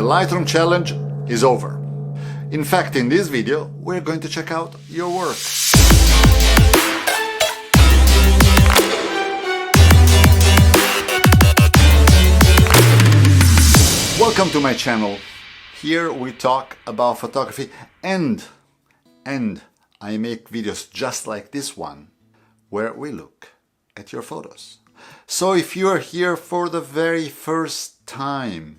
The Lightroom challenge is over. In fact, in this video, we're going to check out your work. Welcome to my channel. Here we talk about photography and I make videos just like this one, where we look at your photos. So if you're here for the very first time,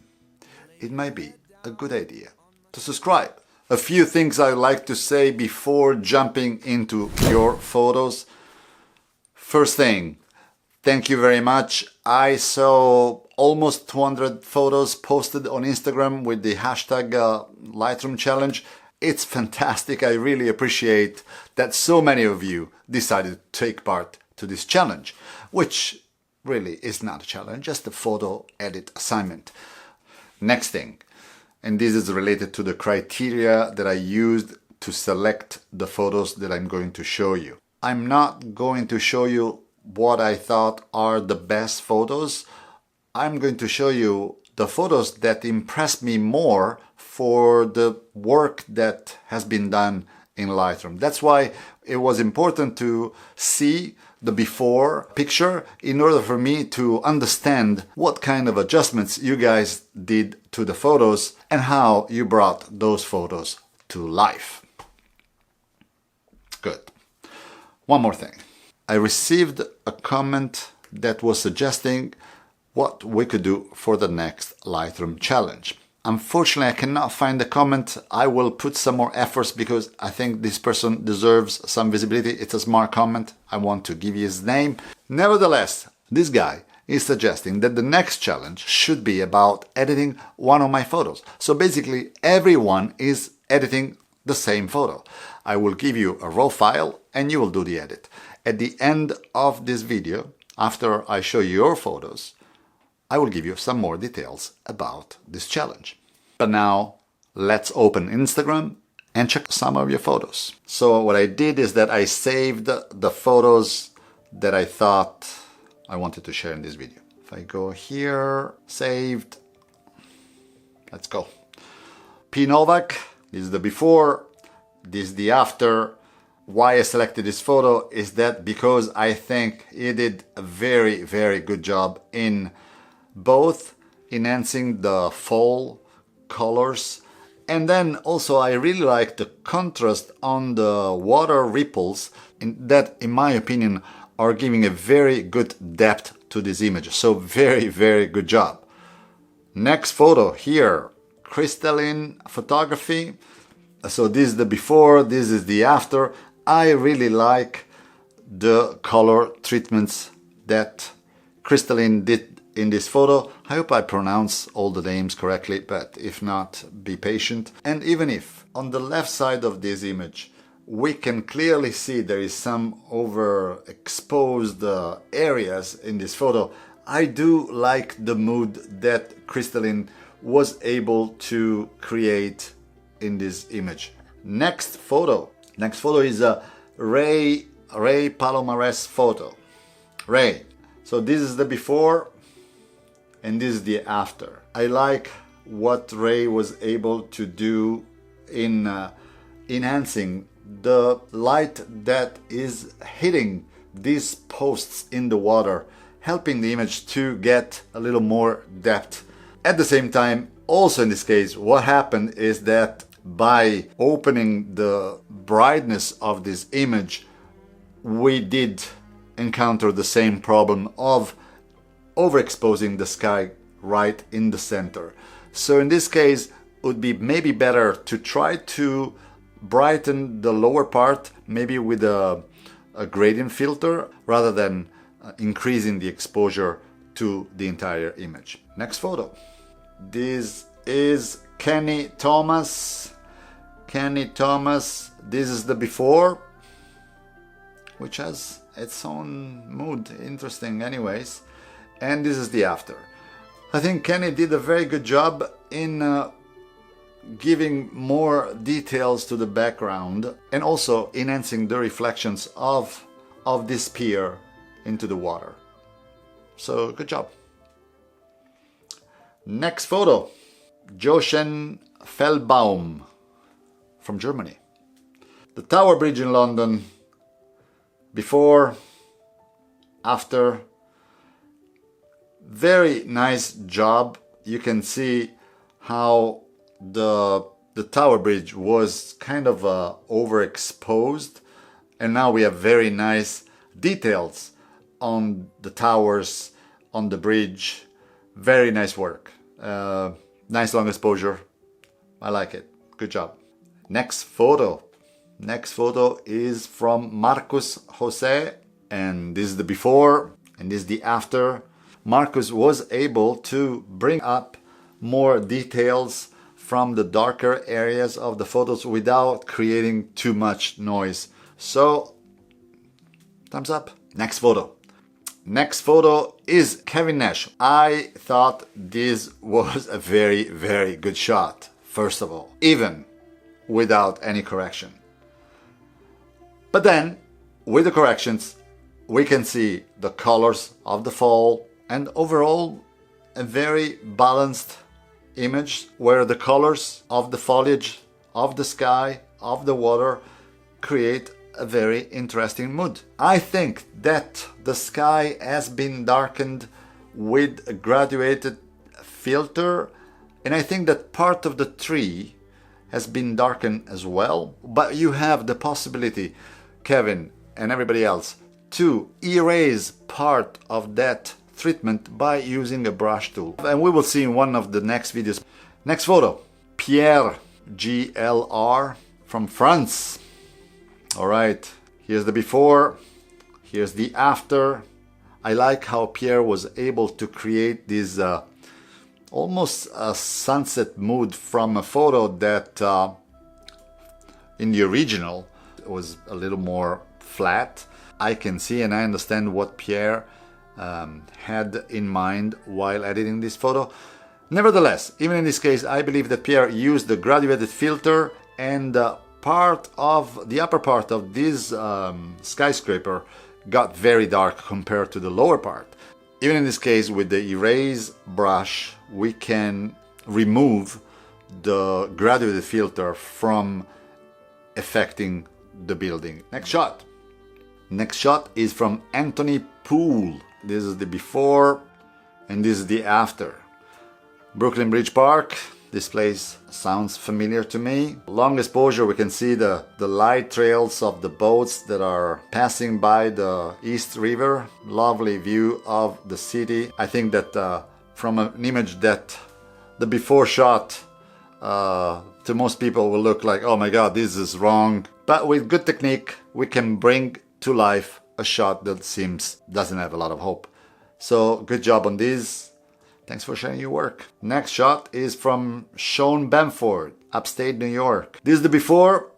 it might be a good idea to subscribe. A few things I like to say before jumping into your photos. First thing, thank you very much. I saw almost 200 photos posted on Instagram with the hashtag Lightroom challenge. It's fantastic. I really appreciate that so many of you decided to take part to this challenge, which really is not a challenge, just a photo edit assignment. Next thing, and this is related to the criteria that I used to select the photos that I'm going to show you. I'm not going to show you what I thought are the best photos. I'm going to show you the photos that impressed me more for the work that has been done in Lightroom. That's why it was important to see the before picture in order for me to understand what kind of adjustments you guys did to the photos and how you brought those photos to life. Good. One more thing. I received a comment that was suggesting what we could do for the next Lightroom challenge. Unfortunately, I cannot find the comment. I will put some more efforts because I think this person deserves some visibility. It's a smart comment. I want to give you his name. Nevertheless, this guy is suggesting that the next challenge should be about editing one of my photos. So basically, everyone is editing the same photo. I will give you a raw file and you will do the edit. At the end of this video, after I show you your photos, I will give you some more details about this challenge. But now, let's open Instagram and check some of your photos. So what I did is that I saved the photos that I thought I wanted to share in this video. If I go here, saved, let's go. P. Novak, this is the before, this is the after. Why I selected this photo is that because I think he did a very, very good job in both enhancing the fall colors, and then also I really like the contrast on the water ripples that, in my opinion, are giving a very good depth to this image. So very, very good job. Next photo here, crystalline photography. So this is the before, this is the after. I really like the color treatments that crystalline did in this photo. I hope I pronounce all the names correctly, but if not, be patient. And even if on the left side of this image we can clearly see there is some overexposed areas in this photo, I do like the mood that crystalline was able to create in this image. Next photo is a Ray Palomares photo. Ray. So this is the before and this is the after. I like what Ray was able to do in enhancing the light that is hitting these posts in the water, helping the image to get a little more depth. At the same time, also in this case, what happened is that by opening the brightness of this image, we did encounter the same problem of overexposing the sky right in the center. So in this case, it would be maybe better to try to brighten the lower part, maybe with a gradient filter, rather than increasing the exposure to the entire image. Next photo. This is Kenny Thomas. Kenny Thomas, this is the before, which has its own mood, interesting anyways. And this is the after. I think Kenny did a very good job in giving more details to the background and also enhancing the reflections of this pier into the water. So good job. Next photo. Jochen Fellbaum from Germany. The Tower Bridge in London, before, after, very nice job. You can see how the Tower Bridge was kind of overexposed, and now we have very nice details on the towers, on the bridge. Very nice work. Nice long exposure. I like it. Good job. Next photo. Next photo is from Marcus Jose, and this is the before and this is the after. Marcus was able to bring up more details from the darker areas of the photos without creating too much noise. So, thumbs up. Next photo. Next photo is Kevin Nash. I thought this was a very, very good shot, first of all, even without any correction. But then, with the corrections, we can see the colors of the fall, and overall a very balanced image where the colors of the foliage, of the sky, of the water create a very interesting mood. I think that the sky has been darkened with a graduated filter, and I think that part of the tree has been darkened as well. But you have the possibility, Kevin and everybody else, to erase part of that treatment by using a brush tool. And we will see in one of the next videos. Next photo, Pierre GLR from France. All right, here's the before, here's the after. I like how Pierre was able to create this almost a sunset mood from a photo that in the original was a little more flat. I can see and I understand what Pierre had in mind while editing this photo. Nevertheless, even in this case, I believe that Pierre used the graduated filter, and part of the upper part of this skyscraper got very dark compared to the lower part. Even in this case, with the erase brush, we can remove the graduated filter from affecting the building. Next shot. Next shot is from Anthony Poole. This is the before and this is the after. Brooklyn Bridge Park. This place sounds familiar to me. Long exposure, we can see the light trails of the boats that are passing by the East River. Lovely view of the city. I think that from an image that the before shot to most people will look like, oh my god, this is wrong. But with good technique, we can bring to life a shot that seems doesn't have a lot of hope. So good job on this. Thanks for sharing your work. Next shot is from Sean Bamford, upstate New York. This is the before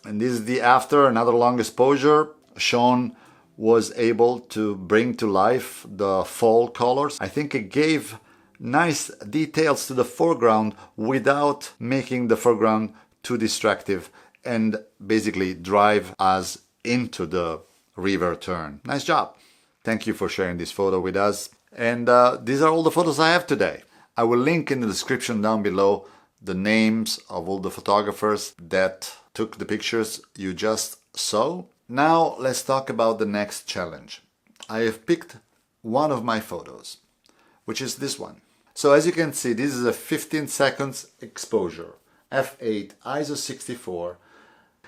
and this is the after, another long exposure. Sean was able to bring to life the fall colors. I think it gave nice details to the foreground without making the foreground too distractive and basically drive us into the river turn. Nice job. Thank you for sharing this photo with us. And these are all the photos I have today. I will link in the description down below the names of all the photographers that took the pictures you just saw. Now let's talk about the next challenge. I have picked one of my photos, which is this one. So as you can see, this is a 15 seconds exposure, f8, ISO 64.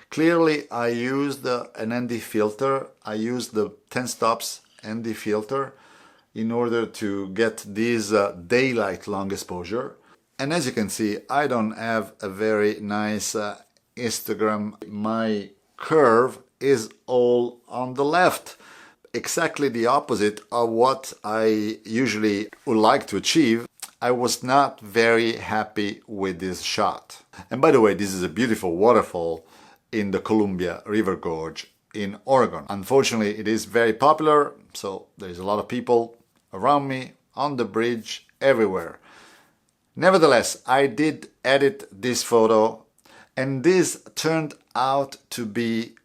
Clearly I used an ND filter. I used the 10 stops ND filter in order to get this daylight long exposure. And as you can see, I don't have a very nice histogram. My curve is all on the left. Exactly the opposite of what I usually would like to achieve. I was not very happy with this shot. And by the way, this is a beautiful waterfall in the Columbia River Gorge in Oregon. Unfortunately, it is very popular, so there's a lot of people around me, on the bridge, everywhere. Nevertheless, I did edit this photo, and this turned out to be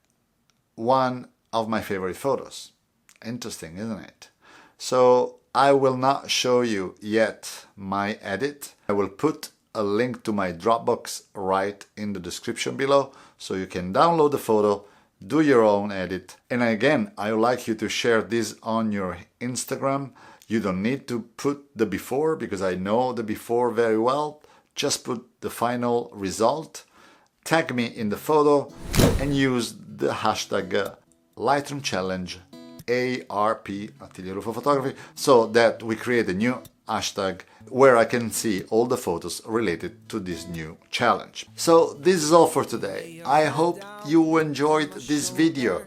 one of my favorite photos. Interesting, isn't it? So I will not show you yet my edit. I will put a link to my Dropbox right in the description below, so you can download the photo, do your own edit. And again, I would like you to share this on your Instagram. You don't need to put the before, because I know the before very well. Just put the final result, tag me in the photo, and use the hashtag Lightroom Challenge ARP, Atelier Photography, so that we create a new hashtag where I can see all the photos related to this new challenge. So this is all for today. I hope you enjoyed this video.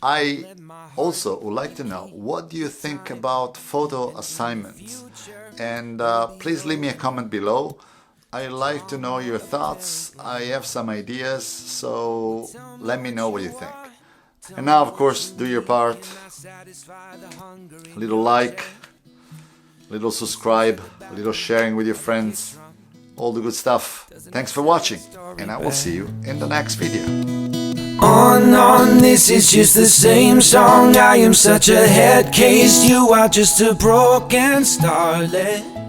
I also would like to know, what do you think about photo assignments? And please leave me a comment below. I'd like to know your thoughts. I have some ideas, so let me know what you think. And now, of course, do your part. A little like, a little subscribe, a little sharing with your friends, all the good stuff. Thanks for watching, and I will see you in the next video. On, this is just the same song. I am such a head case, you are just a broken starlet.